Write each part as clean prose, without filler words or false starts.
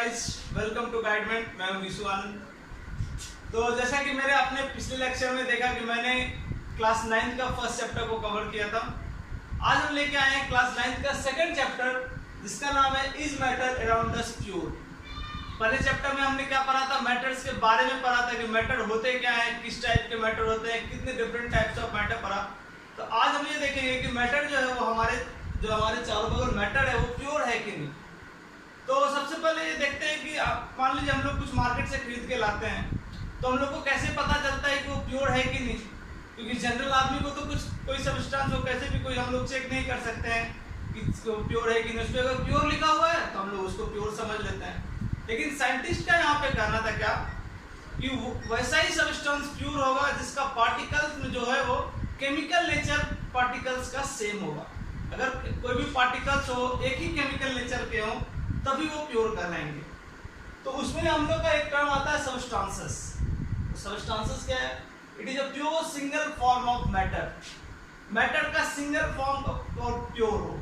Guys, welcome to गाइडमेंट। मैं हूं विशु आनंद। तो जैसा कि मेरे अपने पिछले लेक्चर में देखा कि मैंने क्लास 9 का फर्स्ट चैप्टर को कवर किया था। आज हम लेके आए हैं क्लास 9 का सेकंड चैप्टर, जिसका नाम है is matter around us pure. पहले चैप्टर में हमने क्या पढ़ा था? मैटर्स के बारे में पढ़ा था कि मैटर होते क्या है, किस टाइप के मैटर होते हैं, कितने डिफरेंट टाइप्स ऑफ मैटर पढ़ा। तो आज हम ये देखेंगे कि मैटर जो है वो हमारे चारों बगल मैटर है वो प्योर है कि नहीं। तो सबसे पहले ये देखते हैं कि मान लीजिए हम लोग कुछ मार्केट से खरीद के लाते हैं, तो हम लोग को कैसे पता चलता है कि वो प्योर है कि नहीं? क्योंकि जनरल आदमी को तो कोई सब्सटेंस हो कैसे भी कोई हम लोग चेक नहीं कर सकते हैं कि प्योर है कि नहीं। उस पर अगर प्योर लिखा हुआ है तो हम लोग उसको प्योर समझ लेते हैं। लेकिन साइंटिस्ट का यहाँ पे कहना था क्या कि वैसा ही सब्सटेंस प्योर होगा जिसका पार्टिकल्स में जो है वो केमिकल नेचर पार्टिकल्स का सेम होगा। अगर कोई भी पार्टिकल्स हो एक ही केमिकल नेचर के हो तभी वो प्योर कहलाएंगे। तो उसमें हम लोग का एक टर्म आता है सबस्टांसेस। सबस्टांसेस क्या है? It is a pure single form of matter. Matter का सिंगल फॉर्म और प्योर हो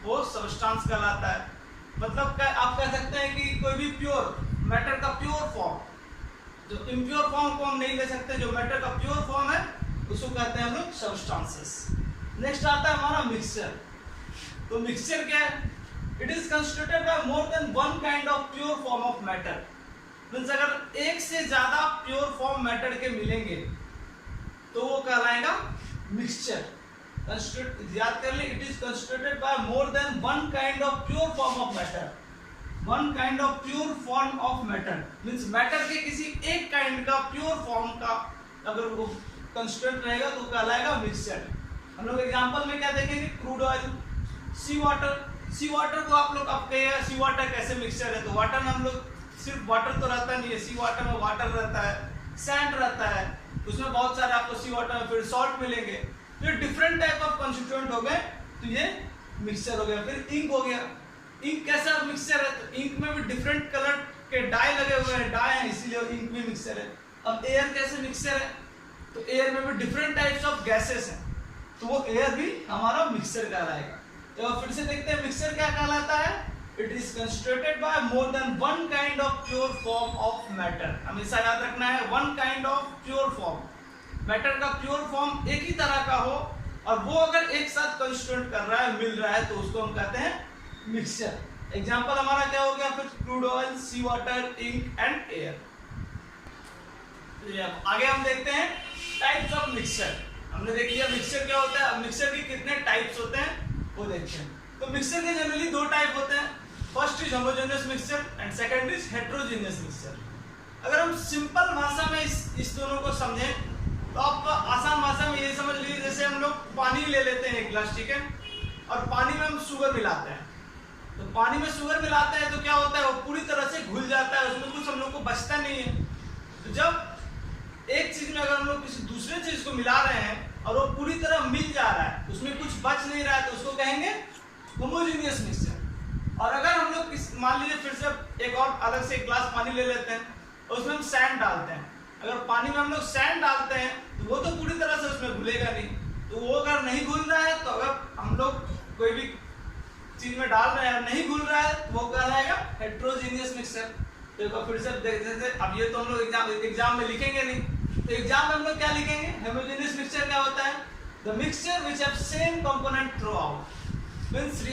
वो सबस्टांस कहलाता है। मतलब आप कह सकते हैं कि कोई भी प्योर मैटर का प्योर फॉर्म, जो इम्प्योर फॉर्म को हम नहीं ले सकते, जो मैटर का प्योर फॉर्म है उसको कहते हैं हम लोग सबस्टांसेस। नेक्स्ट आता है हमारा मिक्सचर। तो मिक्सचर क्या है? It is constituted by more than one kind of pure form of matter. Means अगर एक से ज्यादा प्योर फॉर्म मैटर के मिलेंगे तो वो कहलाएगा मिक्सचर। याद कर ले, it is constituted by more than one kind of pure form of matter. One kind of pure form of matter means matter के किसी एक काइंड का प्योर फॉर्म का अगर वो कंस्टिट्यूट रहेगा तो कहलाएगा मिक्सचर। हम लोग एग्जांपल में क्या देखेंगे? Crude oil, sea water. सी वाटर को आप लोग अब कहेगा सी वाटर कैसे मिक्सचर है? तो वाटर में हम लोग सिर्फ वाटर तो रहता नहीं है, सी वाटर में वाटर रहता है, सैंड रहता है, उसमें बहुत सारे आपको सी वाटर में फिर सॉल्ट मिलेंगे। तो डिफरेंट टाइप ऑफ कंस्टिट्यूएंट हो गए तो ये मिक्सचर हो गया। फिर इंक हो गया। इंक कैसा मिक्सचर है? तो इंक में भी डिफरेंट कलर के डाई लगे हुए हैं, डाई है इसीलिए इंक भी मिक्सचर है। अब एयर कैसे मिक्सचर है? तो एयर में भी डिफरेंट टाइप्स ऑफ गैसेस हैं, तो वो एयर भी हमारा मिक्सचर कहलाएगा। तो फिर से देखते हैं मिक्सचर क्या कहलाता है। It is constituted by more than one kind of pure form of matter. हमेशा याद रखना है, one kind of pure form. Matter का प्योर फॉर्म एक ही तरह का हो और वो अगर एक साथ कंस्टिट्यूट कर रहा है, मिल रहा है, तो उसको हम कहते हैं मिक्सचर। एग्जांपल हमारा क्या हो गया फिर? Crude oil, sea water, ink and air. आगे हम देखते हैं टाइप्स ऑफ मिक्सचर। हमने देख लिया मिक्सचर क्या होता है। अब मिक्सचर के कितने टाइप्स होते हैं वो देखते हैं। तो मिक्सचर के जनरली दो टाइप होते हैं। First is homogeneous mixture and second is heterogeneous mixture. अगर हम सिंपल भाषा में इस दोनों को समझें तो आप आसान भाषा में ये समझ लीजिए जैसे हम लोग पानी ले लेते हैं एक गिलास, ठीक है, और पानी में हम शुगर मिलाते हैं। तो पानी में शुगर मिलाते हैं तो क्या होता है? वो पूरी तरह से घुल जाता है, उसमें कुछ हम लोग को बचता नहीं है। तो जब एक चीज में अगर हम लोग किसी दूसरे चीज को मिला रहे हैं और वो पूरी तरह मिल जा रहा है, उसमें कुछ बच नहीं रहा है, तो उसको कहेंगे होमोजेनियस मिक्सचर। और अगर हम लोग मान लीजिए फिर से एक और अलग से एक ग्लास पानी ले लेते हैं और उसमें हम सैंड डालते हैं। अगर पानी में हम लोग सैंड डालते हैं तो वो तो पूरी तरह से उसमें घुलेगा नहीं। तो वो अगर नहीं घुल रहा है, तो अगर हम लोग कोई भी चीज में डाल रहे हैं और नहीं घुल रहा है तो वो कहलाएगा हेटेरोजेनियस मिक्सचर। तो फिर से जैसे अब ये तो हम लोग एग्जाम में लिखेंगे नहीं, तो एग्जाम में हम लोग क्या लिखेंगे? होमोजेनियस मिक्सचर क्या होता है? The mixture which have same component through out. Means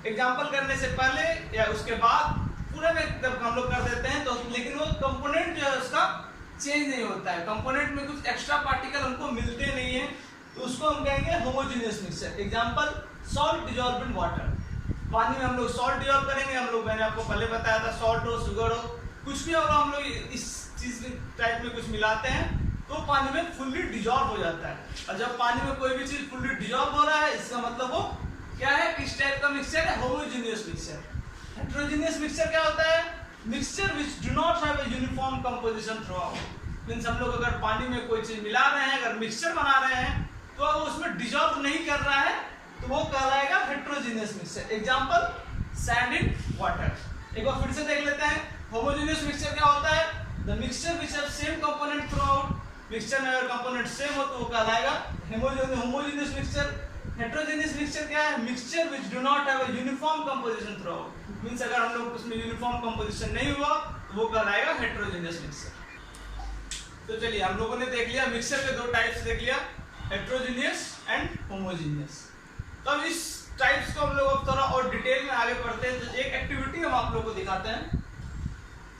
example करने से पहले या उसके बाद पूरा में जब हम लोग कर देते हैं तो लेकिन वो कंपोनेंट जो है उसका चेंज नहीं होता है। कंपोनेंट में कुछ एक्स्ट्रा पार्टिकल हमको मिलते नहीं है, तो उसको हम कहेंगे homogeneous mixture. Example salt dissolve in water. पानी में हम लोग सॉल्ट डिसॉल्व करेंगे। हम लोग मैंने आपको पहले बताया था, सॉल्ट हो, शुगर हो, कुछ भी होगा, हम लोग इस चीज टाइप में कुछ मिलाते हैं तो पानी में फुल्ली डिसॉल्व हो जाता है। और जब पानी में कोई भी चीज फुल्ली डिसॉल्व हो रहा है, इसका मतलब वो क्या है? किस टाइप का मिक्सचर है? Homogeneous mixture. हेटेरोजेनियस मिक्सचर क्या होता है? Mixture which do not have a uniform composition through out. Means हम लोग अगर पानी में कोई चीज मिला रहे हैं, अगर मिक्सचर बना रहे हैं, तो अगर उसमें डिसॉल्व नहीं कर रहा है तो वो कहलाएगा heterogeneous mixture. Example sand in water. एक बार फिर से देख लेते हैं। होमोजेनियस मिक्सचर क्या होता है? The mixture which have same component through out. Mixture में अगर कंपोनेंट सेम हो तो वो कहलाएगा होमोजेनियस मिक्सचर। हेटेरोजेनियस मिक्सचर क्या है? Mixture which do not have a uniform composition through out. Means अगर हम लोग उसमें यूनिफॉर्म कंपोजिशन नहीं हुआ तो वो कहलाएगा हेट्रोजेनियस मिक्सचर। तो चलिए हम लोगों ने देख लिया मिक्सचर के दो टाइप्स देख लिया, हेट्रोजेनियस एंड होमोजेनियस। तो अब इस टाइप्स को हम लोग अब थोड़ा और डिटेल में आगे पढ़ते हैं। तो एक एक्टिविटी हम आप लोगों को दिखाते हैं।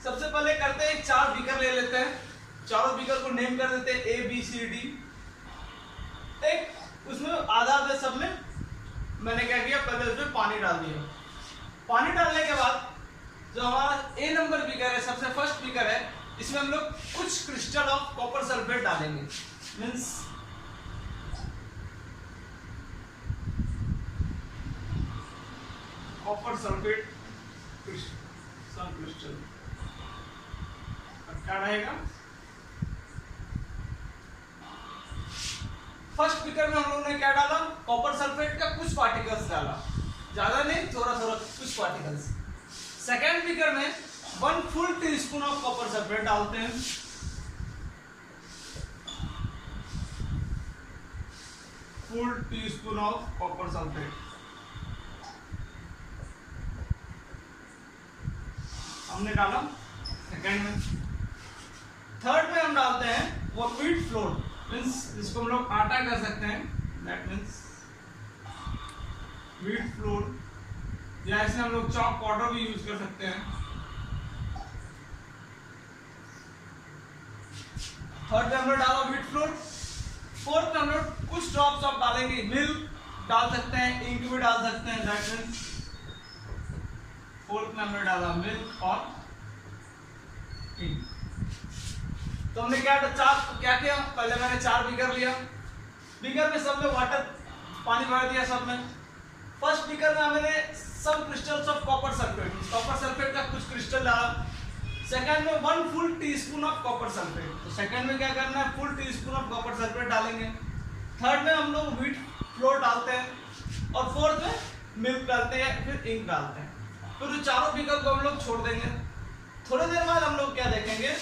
सबसे पहले करते हैं 4 बीकर ले लेते हैं, चारों बीकर को नेम कर देते हैं A B C D। एक उसमें आधा सब में मैंने क्या किया, पहले उसमें पानी डाल दिया। पानी डालने के बाद जो हमारा A नंबर बीकर है, सबसे फर्स्ट बीकर है, इसमें हम लोग कुछ क्रिस्टल ऑफ कॉपर सल्फेट डालेंगे। मीन्स कॉपर सल्फेट क्रिस्टल क्या रहेगा। फर्स्ट बीकर में हम लोगों ने क्या डाला, कॉपर सल्फेट का कुछ पार्टिकल्स डाला, ज्यादा नहीं, थोड़ा थोड़ा कुछ पार्टिकल्स। सेकेंड बीकर में 1 full teaspoon of copper sulphate डालते हैं। Full teaspoon of copper sulphate हमने डाला सेकेंड में। थर्ड में हम डालते हैं वो व्हीट फ्लोर, मीन्स जिसको हम लोग आटा कर सकते हैं, दैट मीन्स व्हीट फ्लोर, या ऐसे हम लोग चॉक पाउडर भी यूज कर सकते हैं। थर्ड में हम लोग डाला व्हीट फ्लोर। फोर्थ में हम लोग कुछ ड्रॉप्स ऑफ डालेंगे, मिल्क डाल सकते हैं, इंक भी डाल सकते हैं, दैट मीन्स फोर्थ में हमने डाला मिल्क और इंक। तो हमने क्या किया, पहले मैंने 4 बीकर लिया, बीकर में सब में वाटर पानी भर दिया सब में। फर्स्ट बीकर में हमने सब क्रिस्टल्स ऑफ कॉपर सल्फेट का कुछ क्रिस्टल डाला। सेकंड में 1 full teaspoon of copper sulphate, तो सेकंड में क्या करना है, full teaspoon of copper sulphate डालेंगे। थर्ड में हम लोग व्हीट फ्लोर डालते हैं और फोर्थ में मिल्क डालते हैं, फिर इंक डालते हैं। फिर तो चारों बीकर को हम लोग छोड़ देंगे। थोड़ी देर बाद हम लोग क्या देखेंगे,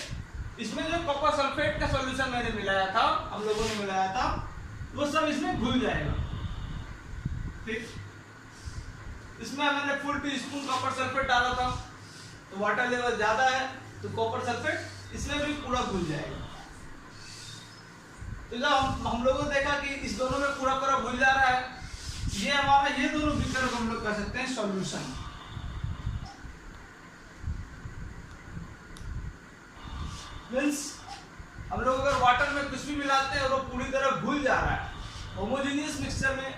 इसमें जो कॉपर सल्फेट का सॉल्यूशन मैंने मिलाया था, हम लोगों ने मिलाया था, वो सब इसमें घुल जाएगा। ठीक, इसमें मैंने फुल टीस्पून कॉपर सल्फेट डाला था, तो वाटर लेवल ज्यादा है तो कॉपर सल्फेट इसमें भी पूरा घुल जाएगा। तो जब हम लोगों ने देखा कि इस दोनों में पूरा घुल जा रहा है, ये हमारा ये दोनों बीकर को हम लोग कह सकते हैं सॉल्यूशन। मीन्स हम लोग अगर वाटर में कुछ भी मिलाते हैं और वो पूरी तरह घुल जा रहा है होमोजेनियस मिक्सचर में,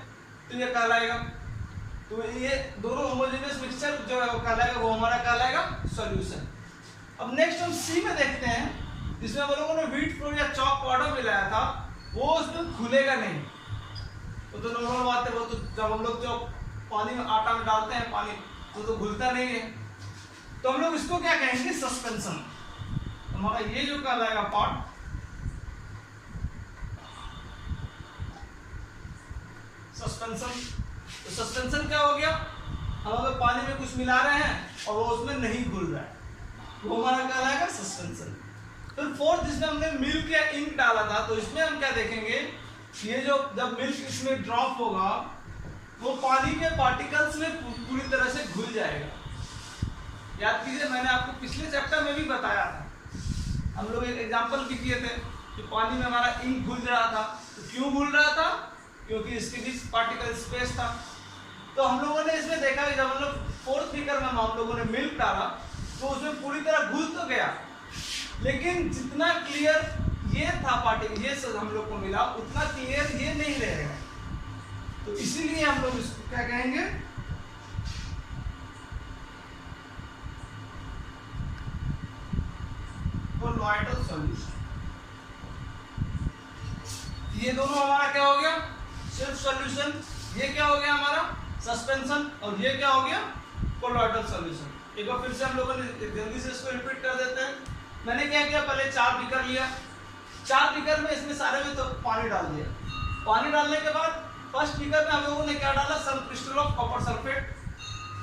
तो ये कहलाएगा, तो ये दोनों होमोजेनियस मिक्सचर जो है वो कहलाएगा, वो हमारा कहलाएगा सॉल्यूशन। अब नेक्स्ट हम सी में देखते हैं, जिसमें हम लोगों ने व्हीट फ्लोर या चॉक पाउडर मिलाया था, वो उसमें घुलेगा नहीं। वो तो नॉर्मल बात है, वो तो जब हम लोग जो पानी में आटा में डालते हैं पानी, तो घुलता नहीं है। तो हम लोग इसको क्या कहेंगे, सस्पेंशन। हमारा ये जो कहलाएगा पार्ट सस्पेंशन। तो सस्पेंशन क्या हो गया, हम अगर पानी में कुछ मिला रहे हैं और वो उसमें नहीं घुल रहा है, वो हमारा कहलाएगा सस्पेंशन। फिर फोर्थ, जिसमें हमने मिल्क या इंक डाला था, तो इसमें हम क्या देखेंगे, ये जो जब मिल्क इसमें ड्रॉप होगा, वो पानी के पार्टिकल्स में पूरी तरह से घुल जाएगा। याद कीजिए, मैंने आपको पिछले चैप्टर में भी बताया था, हम लोग एक एग्जांपल भी किए थे कि पानी में हमारा इंक घुल रहा था। तो क्यों घुल रहा था, क्योंकि इसके बीच पार्टिकल स्पेस था। तो हम लोगों ने इसमें देखा कि जब हम लोग फोर्थ बीकर में हम लोगों ने मिल्क डाला, तो उसमें पूरी तरह घुल तो गया, लेकिन जितना क्लियर ये था पार्टिकल, ये सब हम लोग को मिला, उतना क्लियर ये नहीं रहेगा। तो इसीलिए हम लोग इसको क्या कहेंगे, कोलोइडल सॉल्यूशन। ये दोनों हमारा क्या हो गया, सिर्फ सॉल्यूशन। ये क्या हो गया हमारा सस्पेंशन, और ये क्या हो गया कोलोइडल सॉल्यूशन। एक बार फिर से हम लोगों ने जल्दी से इसको रिपीट कर देते हैं। मैंने क्या किया, पहले 4 बीकर लिया, 4 बीकर में इसमें सारे में तो पानी डाल दिया। पानी डालने के बाद फर्स्ट बीकर में हम लोगों ने क्या डाला, some crystal of copper sulphate.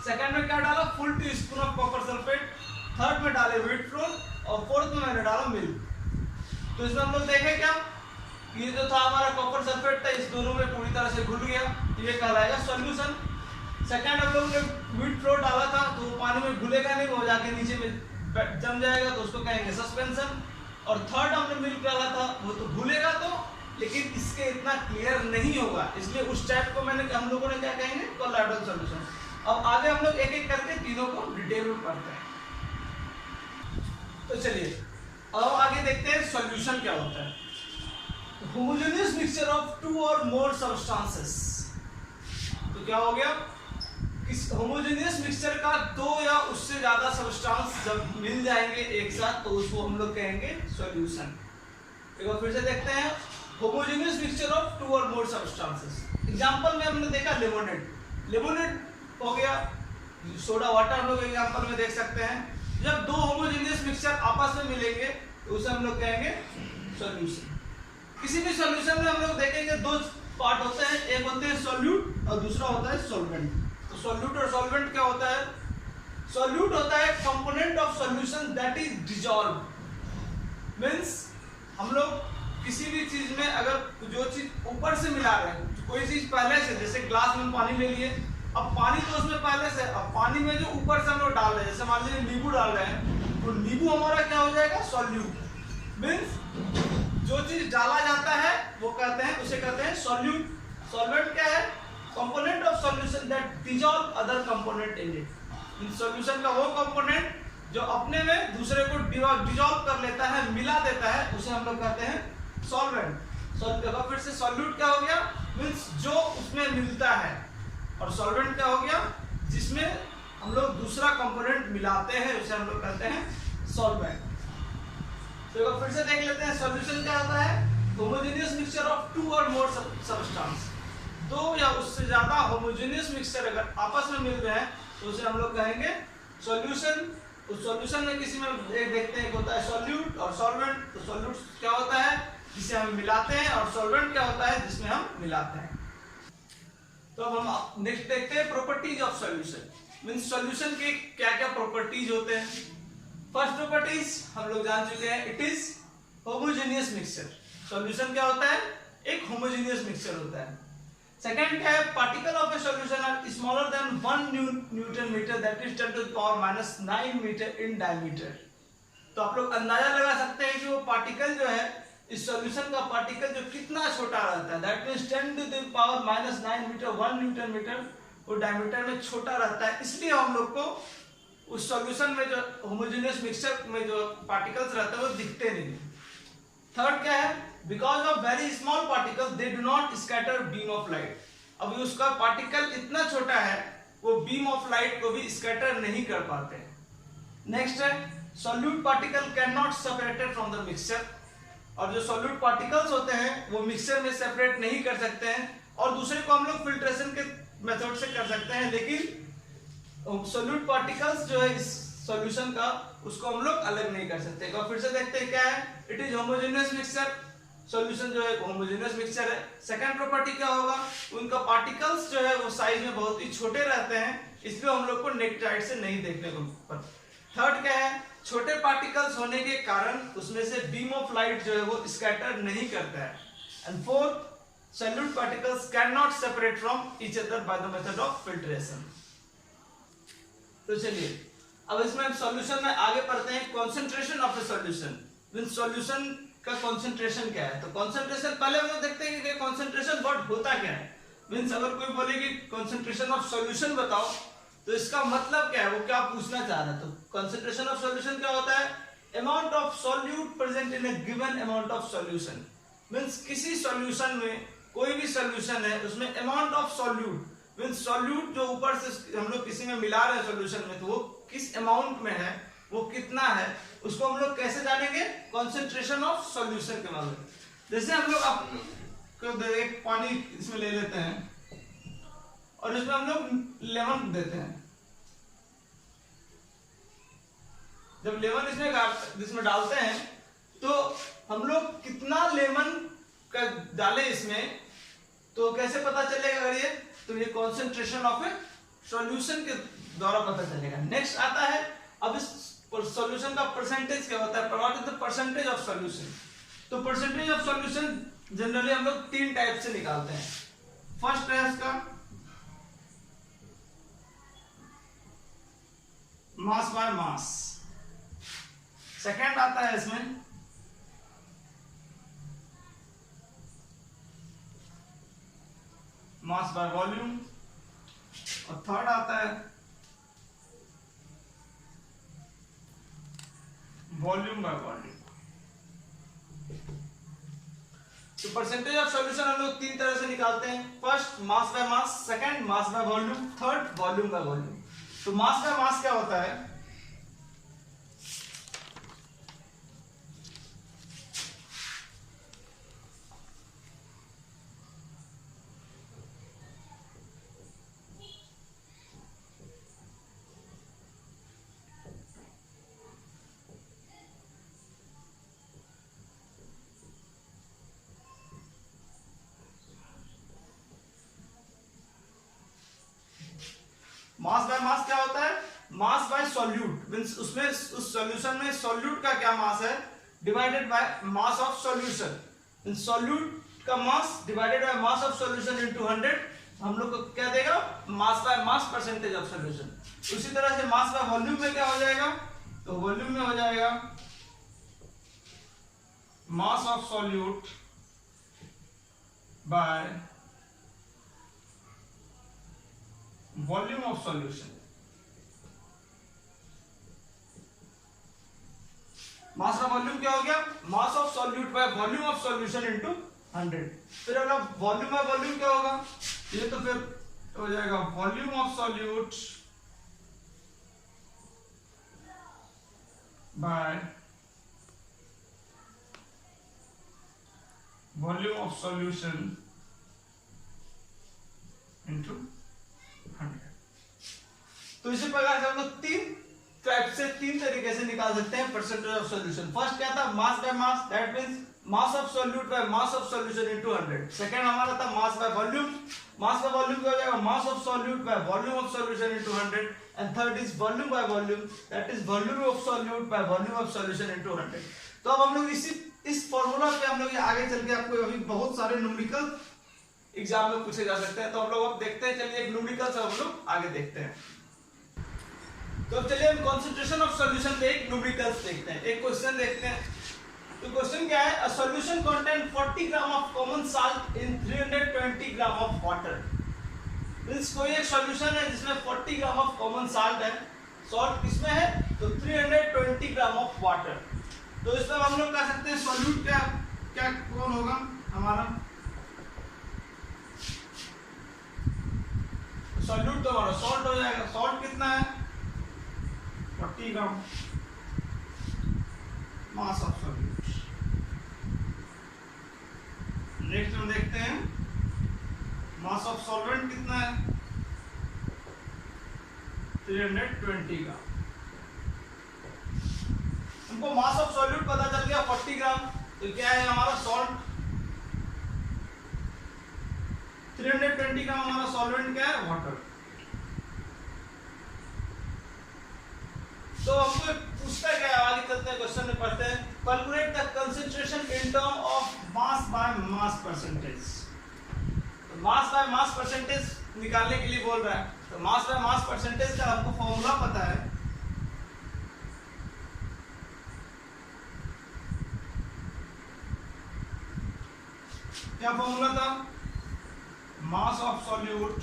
Second में क्या डाला, full teaspoon of copper sulphate. Third में डाले व्हीट फ्लोर और फोर्थ में मैंने डाला मिल्क। तो इसमें हम लोग देखें क्या, ये जो था हमारा कॉपर सल्फेट था, इस दोनों में पूरी तरह से घुल गया, ये कहलाएगा सॉल्यूशन। सेकंड हम लोग ने व्हीट फ्लोर डाला था तो वो पानी में घुलेगा नहीं, वो जाके नीचे में जम जाएगा तो उसको कहेंगे सस्पेंशन। और थर्ड हमने मिल्क डाला था, वो तो घुलेगा तो लेकिन इसके इतना क्लियर नहीं होगा, इसलिए उस टाइप को हम लोगों ने क्या कहेंगे, कोलाइडल सॉल्यूशन। अब आगे हम लोग एक एक करके तीनों को डिटेल में पढ़ते हैं। तो चलिए अब आगे देखते हैं सॉल्यूशन क्या होता है। होमोजेनियस मिक्सचर ऑफ टू और मोर सब्सटेंसेस। तो क्या हो गया, इस होमोजेनियस मिक्सचर का दो या उससे ज्यादा सब्सटेंस जब मिल जाएंगे एक साथ तो उसको हम लोग कहेंगे सॉल्यूशन। एक बार फिर से देखते हैं, होमोजेनियस मिक्सचर ऑफ टू और मोर सब्सटेंसेस। एग्जांपल में हमने देखा लेमोनेड, लेमोनेड हो गया। सोडा वाटर हम लोग एग्जांपल में देख सकते हैं। जब दो होमोजेनियस मिक्सचर आपस में मिलेंगे तो उसे हम लोग कहेंगे सॉल्यूशन। किसी भी सॉल्यूशन में हम लोग देखेंगे दो पार्ट होते हैं, एक होते हैं सॉल्यूट और दूसरा होता है सॉल्वेंट। तो सॉल्यूट और सॉल्वेंट क्या होता है, सॉल्यूट होता है component of solution that is dissolve. Means हम लोग किसी भी चीज में अगर जो चीज ऊपर से मिला रहे हैं, कोई चीज पहले से, जैसे ग्लास में पानी ले लिए, अब पानी तो उसमें पहले से, अब पानी में जो ऊपर से हम लोग डाल रहे हैं, जैसे मान लीजिए नींबू डाल रहे हैं तो नींबू हमारा क्या हो जाएगा, सॉल्यूट। मींस जो चीज डाला जाता है वो कहते हैं, उसे कहते हैं सॉल्यूट। सॉल्वेंट क्या है, component of solution that dissolve other component in it. In solution का वो कंपोनेंट जो अपने में दूसरे को डिसॉल्व कर लेता है, मिला देता है, उसे हम लोग कहते हैं सॉल्वेंट। फिर से सॉल्यूट क्या हो गया, मींस जो उसमें मिलता है, और सॉल्वेंट क्या हो गया, जिसमें हम लोग दूसरा कंपोनेंट मिलाते हैं, उसे हम लोग कहते हैं सॉल्वेंट। तो एक बार फिर से देख लेते हैं सॉल्यूशन क्या होता है, होमोजेनियस मिक्सचर ऑफ टू और मोर सब्सटेंस। दो या उससे ज्यादा होमोजेनियस मिक्सचर अगर आपस में मिल रहे हैं तो उसे हम लोग कहेंगे सॉल्यूशन। उस सॉल्यूशन में किसी में एक देखते हैं, एक होता है सॉल्यूट और सॉल्वेंट। तो सॉल्यूट क्या होता है, जिसे हम मिलाते हैं, और सॉल्वेंट क्या होता है, जिसमें हम मिलाते हैं। तो अब हम नेक्स्ट देखते हैं properties of solution. Means solution के क्या क्या प्रॉपर्टीज होते हैं। फर्स्ट प्रॉपर्टीज हम लोग जान चुके हैं, it is homogeneous mixture. Solution क्या होता है, एक होमोजेनियस मिक्सचर होता है। सेकंड क्या है, particle of a solution are smaller than 1 newton metre that is 10 to the power -9 metre in diameter. तो आप लोग अंदाजा लगा सकते हैं कि वो पार्टिकल जो है, इस सॉल्यूशन का पार्टिकल जो कितना छोटा रहता है, that means 10 to the power -9 metre, 1 newton metre, वो डायमीटर में छोटा रहता है। इसलिए हम लोग को उस सॉल्यूशन में जो होमोजेनियस मिक्सचर में जो पार्टिकल्स रहते हैं वो दिखते नहीं। थर्ड क्या है, because of very small particle they do not scatter beam of light. अब उसका पार्टिकल इतना छोटा है, वो बीम ऑफ लाइट को भी स्कैटर नहीं कर पाते। नेक्स्ट है, solute particle can not separated from the mixture. और जो सॉल्यूट पार्टिकल्स होते हैं वो मिक्सचर में सेपरेट नहीं कर सकते हैं, और दूसरे को हम लोग फिल्ट्रेशन के मेथड से कर सकते हैं, लेकिन सॉल्यूट पार्टिकल्स जो है इस सॉल्यूशन का, उसको हम लोग अलग नहीं कर सकते। और फिर से देखते हैं क्या है, it is homogeneous mixture. Solution जो है होमोजेनियस मिक्सचर है। सेकंड प्रॉपर्टी क्या होगा, उनका पार्टिकल्स जो है वो साइज में बहुत ही छोटे रहते हैं, इसलिए हम लोग को नेक्ड साइड से नहीं देखने को मिलता। थर्ड क्या है, छोटे पार्टिकल्स होने के कारण उसमें से बीम ऑफ लाइट जो है वो स्कैटर नहीं करता है। And fourth, solute particles can not separate from each other by the method of filtration. तो चलिए अब इसमें हम सॉल्यूशन में आगे पढ़ते हैं, concentration of a solution. Means solution का कंसंट्रेशन क्या है। तो कंसंट्रेशन पहले हम लोग देखते हैं कि कंसंट्रेशन वर्ड होता क्या है। मींस अगर कोई बोले कि कंसंट्रेशन ऑफ सॉल्यूशन बताओ तो इसका मतलब क्या है, वो क्या पूछना चाह रहा है। तो कंसंट्रेशन ऑफ सॉल्यूशन क्या होता है, amount of solute present in A given amount of solution. Means किसी सॉल्यूशन में, कोई भी सॉल्यूशन है उसमें amount of solute, means solute जो ऊपर से हम लोग किसी में मिला रहे हैं सॉल्यूशन में, तो वो किस अमाउंट में है, वो कितना है, उसको हम लोग कैसे जानेंगे, कंसंट्रेशन ऑफ सॉल्यूशन के मामले। जैसे हम लोग एक पानी इसमें ले लेते हैं और इसमें हम लोग लेमन देते हैं। जब लेमन इसमें डालते हैं तो हम लोग कितना लेमन का डाले इसमें, तो कैसे पता चलेगा अगर ये, तो ये कंसंट्रेशन ऑफ ए सॉल्यूशन के द्वारा पता चलेगा। नेक्स्ट आता है, अब इस सॉल्यूशन का परसेंटेज क्या होता है, what is the percentage of solution. तो परसेंटेज ऑफ सॉल्यूशन जनरली हम लोग 3 टाइप से निकालते हैं। फर्स्ट है इसका मास बाय मास। सेकेंड आता है इसमें मास बाय वॉल्यूम, और थर्ड आता है वॉल्यूम बाय वॉल्यूम। तो परसेंटेज ऑफ सॉल्यूशन हम लोग तीन तरह से निकालते हैं, first mass by mass, second mass by volume, third volume by volume. तो मास बाय मास क्या होता है, मास बाय मास क्या होता है, मास बाय सॉल्यूट, मींस उसमें उस सॉल्यूशन में सॉल्यूट का क्या मास है divided by mass of solution, means solute का mass divided by mass of solution into 100 हम लोग को क्या देगा, mass by mass percentage of solution. उसी तरह से मास बाय वॉल्यूम में क्या हो जाएगा, तो वॉल्यूम में हो जाएगा mass of solute by volume of solution. Mass of volume क्या हो गया, mass of solute by volume of solution into 100। फिर अगला वॉल्यूम बाय वॉल्यूम क्या होगा, ये तो फिर हो जाएगा volume of solute by volume of solution into 100। तो इसी प्रकार से हम लोग तीन तरीके से निकाल सकते हैं परसेंटेज ऑफ सॉल्यूशन। फर्स्ट क्या था, मास by mass, that means mass of solute bye mass of solution into 100। Second हमारा था mass by volume, mass by volume क्या हो जाएगा, mass of solute by volume of solution into 100। And third is volume by volume, that is volume of solute by volume of solution into 100। तो अब हम लोग इस फार्मूला पे हम लोग आगे चल के आपको अभी बहुत सारे न्यूमेरिकल एग्जाम में पूछे जा सकते हैं, तो हम लोग अब देखते हैं, चलिए एक न्यूमेरिकल से हम लोग आगे देखते हैं। तो अब चलिए हम कंसंट्रेशन ऑफ सॉल्यूशन पे एक न्यूमेरिकल्स देखते हैं, एक क्वेश्चन देखते हैं। तो क्वेश्चन क्या है, a solution contain 40 gram of common salt in 320 gram of water. Means कोई एक सॉल्यूशन है जिसमें 40 ग्राम ऑफ कॉमन साल्ट है, सॉल्ट किसमें है, तो 320 ग्राम ऑफ वाटर। तो इसमें हम लोग कह सकते हैं सॉल्यूट क्या क्या कौन होगा हमारा, सॉल्यूट तो हमारा सॉल्ट हो जाएगा। सॉल्ट कितना है, 40 ग्राम, मास ऑफ सॉल्यूट। नेक्स्ट हम देखते हैं मास ऑफ सॉल्वेंट कितना है, 320 ग्राम। हमको मास ऑफ सॉल्यूट पता चल गया 40 ग्राम, तो क्या है हमारा सॉल्ट, 320 ग्राम हमारा सॉल्वेंट क्या है, वाटर। तो हमको पूछता है क्या, आगे चलते हैं क्वेश्चन में पढ़ते हैं, calculate the concentration in term of mass by mass percentage. तो मास बाय मास परसेंटेज निकालने के लिए बोल रहा है, तो मास बाय मास परसेंटेज का हमको फॉर्मूला पता है, क्या फॉर्मूला था, mass of solute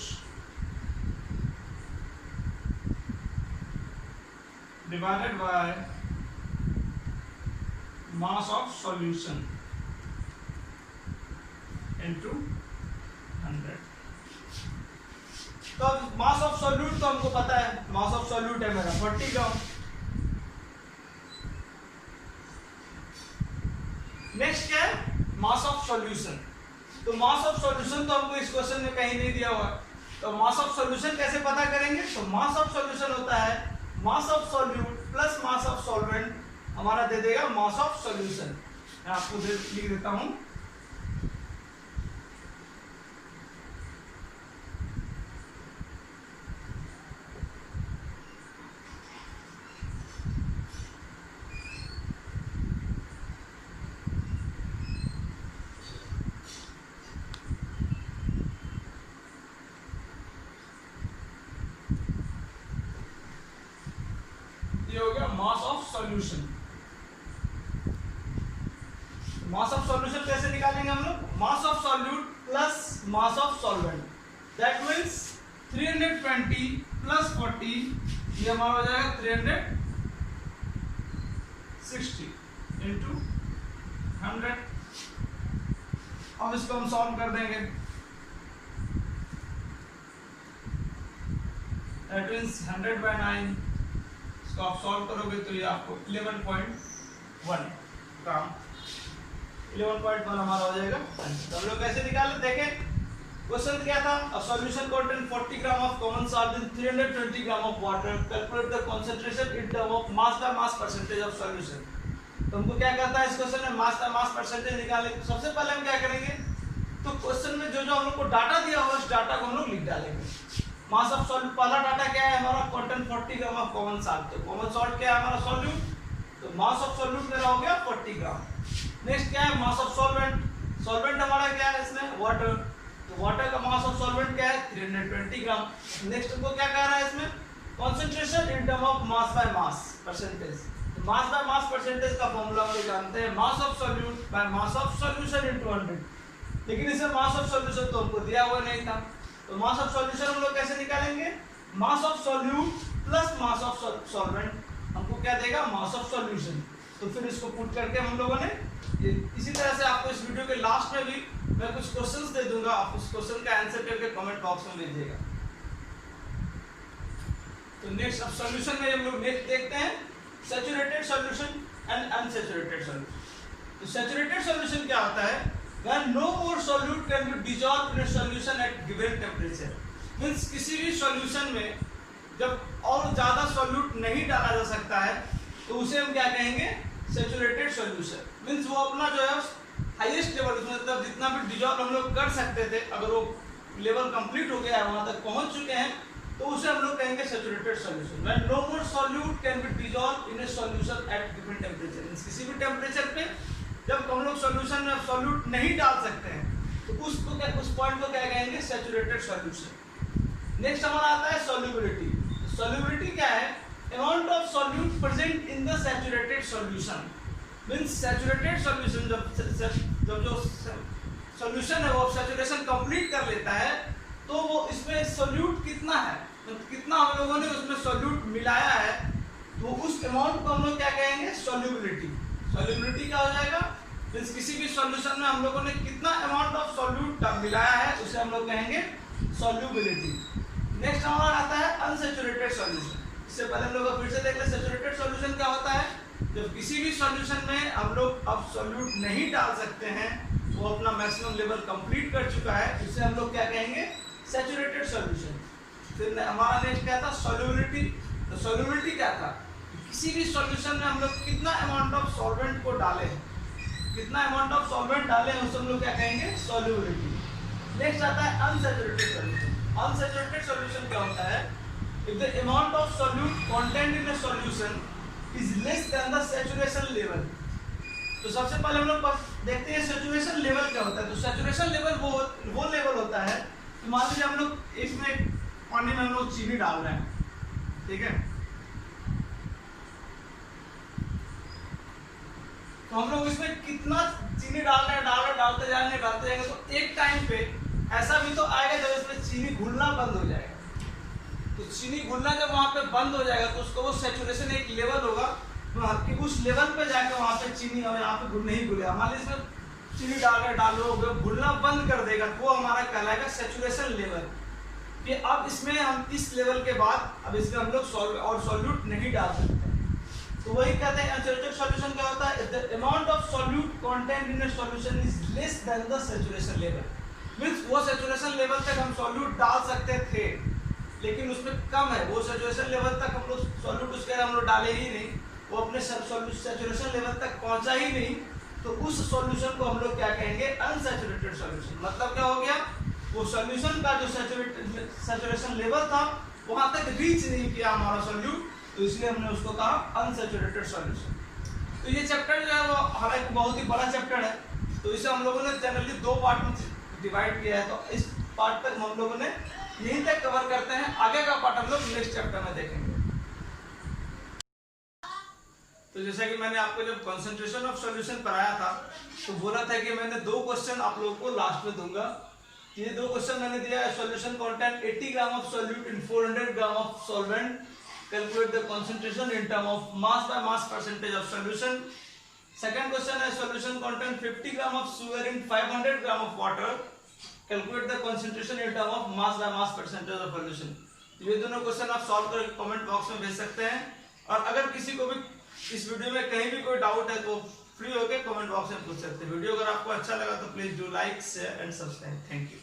divided by mass of solution into 100। तो मास ऑफ सॉल्यूट तो हमको पता है, मास ऑफ सॉल्यूट है मेरा 40 ग्राम। नेक्स्ट क्या है, मास ऑफ सॉल्यूशन। तो मास ऑफ सॉल्यूशन तो हमको इस क्वेश्चन में कहीं नहीं दिया हुआ, तो मास ऑफ सॉल्यूशन कैसे पता करेंगे, तो मास ऑफ सॉल्यूशन होता है mass of solute plus mass of solvent, हमारा दे देगा मास ऑफ सॉल्यूशन। मैं आपको लिख देता हूं, सॉल्यूशन। मास ऑफ सॉल्यूशन कैसे निकालेंगे हम लोग? Mass of solute plus mass of solvent, that means 320 plus 40, ये हमारा हो जाएगा 360 इंटू 100। अब इसको हम सॉल्व कर देंगे, दैट मीन्स 100/9। इसको आप सॉल्व करोगे तो ये आपको 11.1 ग्राम, 11.1 हमारा हो जाएगा। तो हम लोग कैसे निकाले देखें। क्वेश्चन क्या था? A solution contain 40 gram of common salt in 320 gram of water, calculate the concentration in term of mass by mass percentage of solution. तो हमको क्या करता है इस क्वेश्चन में? मास बाय मास परसेंटेज निकालने। तो सबसे पहले हम क्या करेंगे, तो क्वेश्चन में जो जो हम लोग को डाटा दिया होगा उस डाटा को हम लोग लिख डालेंगे। मास ऑफ सॉल्यूट, पहला डाटा क्या है हमारा? Contain 40 gram of common salt. तो कॉमन सॉल्ट क्या है हमारा? सॉल्यूट। तो मास ऑफ सॉल्यूट मेरा हो गया 40 ग्राम। नेक्स्ट क्या है? Mass of solvent. सॉल्वेंट हमारा क्या है इसमें? वाटर। तो वाटर का मास ऑफ सॉल्वेंट क्या है? 320 ग्राम। नेक्स्ट हमको क्या कह रहा है इसमें? Concentration in term of mass by mass percentage. तो मास बाय मास परसेंटेज का फार्मूला हम लोग जानते हैं, mass of solute bye mass of solution into 100। लेकिन इसमें मास ऑफ सॉल्यूशन तो हमको दिया हुआ नहीं था। तो मास ऑफ सॉल्यूशन हम लोग कैसे निकालेंगे? Mass of solute plus mass of solvent हमको क्या देगा? मास ऑफ सॉल्यूशन। तो फिर इसको पुट करके हम लोगों ने इसी तरह से आपको इस वीडियो के लास्ट में भी मैं कुछ क्वेश्चंस दे दूंगा, आप उस क्वेश्चन का आंसर करके कमेंट बॉक्स में भेजिएगा। तो नेक्स्ट अब सॉल्यूशन में हम लोग नेक्स्ट देखते हैं saturated solution and unsaturated solution. तो सैचुरेटेड सॉल्यूशन क्या होता है? when no more solute can be dissolved in a solution at given temperature, means किसी भी सॉल्यूशन में जब और ज्यादा सॉल्यूट नहीं डाला जा सकता है तो उसे हम क्या कहेंगे? Saturated solution. मींस वो अपना जो है हाईएस्ट लेवल, मतलब जितना भी डिसॉल्व हम लोग कर सकते थे, अगर वो लेवल कंप्लीट हो गया है, वहां तक पहुंच चुके हैं, तो उसे हम लोग कहेंगे saturated solution. when no more solute can be dissolved in a solution at given temperature, means किसी भी टेम्परेचर पे जब हम लोग सॉल्यूशन में सॉल्यूट नहीं डाल सकते हैं तो उसको क्या, उस पॉइंट को क्या कहेंगे? Saturated solution. नेक्स्ट हमारा आता है सॉल्युबिलिटी। सॉल्युबिलिटी क्या है? Amount of solute present in the saturated solution. Means saturated solution जब जो सॉल्यूशन है वो सैचुरेशन कंप्लीट कर लेता है तो वो इसमें सॉल्यूट कितना है, मतलब कितना हम लोगों ने उसमें सॉल्यूट मिलाया है, तो उस अमाउंट को हम लोग क्या कहेंगे? सॉल्युबिलिटी। सॉल्युबिलिटी क्या हो जाएगा? मींस किसी भी सॉल्यूशन में हम लोगों ने कितना अमाउंट ऑफ सॉल्यूट मिलाया है उसे हम लोग कहेंगे सॉल्युबिलिटी। नेक्स्ट हमारा आता है अनसैचुरेटेड सॉल्यूशन। इससे पहले हम लोग फिर से देख ले सैचुरेटेड सॉल्यूशन क्या होता है? जब किसी भी सॉल्यूशन में हम लोग अब सॉल्यूट नहीं डाल सकते हैं, वो अपना मैक्सिमम लेवल कंप्लीट कर चुका है, उसे हम लोग क्या कहेंगे? Saturated solution. फिर हमारा नेक्स्ट क्या था? सॉल्युबिलिटी। तो सॉल्युबिलिटी क्या था? किसी भी सॉल्यूशन में हम लोग कितना अमाउंट ऑफ सॉल्वेंट को डाले हैं, कितना अमाउंट ऑफ सॉल्वेंट डाले हैं उसे हम लोग क्या कहेंगे? सॉल्युबिलिटी। नेक्स्ट आता है अनसैचुरेटेड सॉल्यूशन। अनसैचुरेटेड सॉल्यूशन क्या होता है? If the amount of solute content in a solution is less than the saturation level. तो सबसे पहले हम लोग देखते हैं सैचुरेशन लेवल क्या होता है। तो सैचुरेशन लेवल वो लेवल होता है, तो मान लीजिए हम लोग इसमें पानी में हम लोग चीनी डाल रहे हैं, ठीक है, तो हम लोग इसमें कितना चीनी डालते जाएंगे, तो एक टाइम पे ऐसा भी तो आएगा जब इसमें चीनी घुलना बंद हो जाएगा। तो चीनी घुलना जब वहां पे बंद हो जाएगा तो उसको वो सैचुरेशन एक लेवल होगा कि उस लेवल पे जाकर वहां पे चीनी और यहाँ पे नहीं घुलेगा। मान लीजिए इसमें चीनी डालो घुलना बंद कर देगा, वो हमारा कहलाएगा सैचुरेशन लेवल। कि अब इसमें हम इस लेवल के बाद अब इसमें हम लोग सॉल्यूट नहीं डाल सकते। तो वही कहते हैं अनसैचुरेटेड सॉल्यूशन क्या होता है? If the amount of solute content in a solution is less than the saturation level, means वो सैचुरेशन लेवल तक हम सॉल्यूट डाल सकते थे लेकिन उसमें कम है, वो सैचुरेशन लेवल तक हम लोग सॉल्यूट उसके हम लोग डाले ही नहीं, वो अपने सैचुरेशन लेवल तक पहुंचा ही नहीं, तो उस सॉल्यूशन को हम लोग क्या कहेंगे? Unsaturated solution. मतलब क्या हो गया? वो सॉल्यूशन का जो सैचुरेशन लेवल था वहां तक रीच नहीं किया हमारा सॉल्यूट, तो इसलिए हमने उसको कहा अनसैचुरेटेड सॉल्यूशन। तो ये चैप्टर जो है वो हालांकि बहुत ही बड़ा चैप्टर है, तो इसे हम लोगों ने जनरली 2 पार्ट में डिवाइड किया है। तो इस पार्ट तक हम लोगों ने यहीं तक कवर करते हैं, आगे का पार्ट हम लोग नेक्स्ट चैप्टर में देखेंगे। तो तो जैसा कि मैंने आपको जब कंसंट्रेशन ऑफ सॉल्यूशन पढ़ाया था तो बोला था कि मैंने 2 क्वेश्चन आप लोगों को लास्ट में दूंगा। ये 2 क्वेश्चन मैंने दिया है। Solution content 80 gram of solute in 400 gram of solvent, calculate the concentration in term of mass by mass percentage of solution. Second question है solution content 50 gram of sugar in 500 gram of water, calculate the concentration in term of mass by mass percentage of solution. ये दोनों question आप solve करके comment box में भेज सकते हैं। और अगर किसी को भी इस वीडियो में कहीं भी कोई डाउट है तो फ्री होकर कमेंट बॉक्स में पूछ सकते हैं। वीडियो अगर आपको अच्छा लगा तो please do like share and subscribe. Thank you.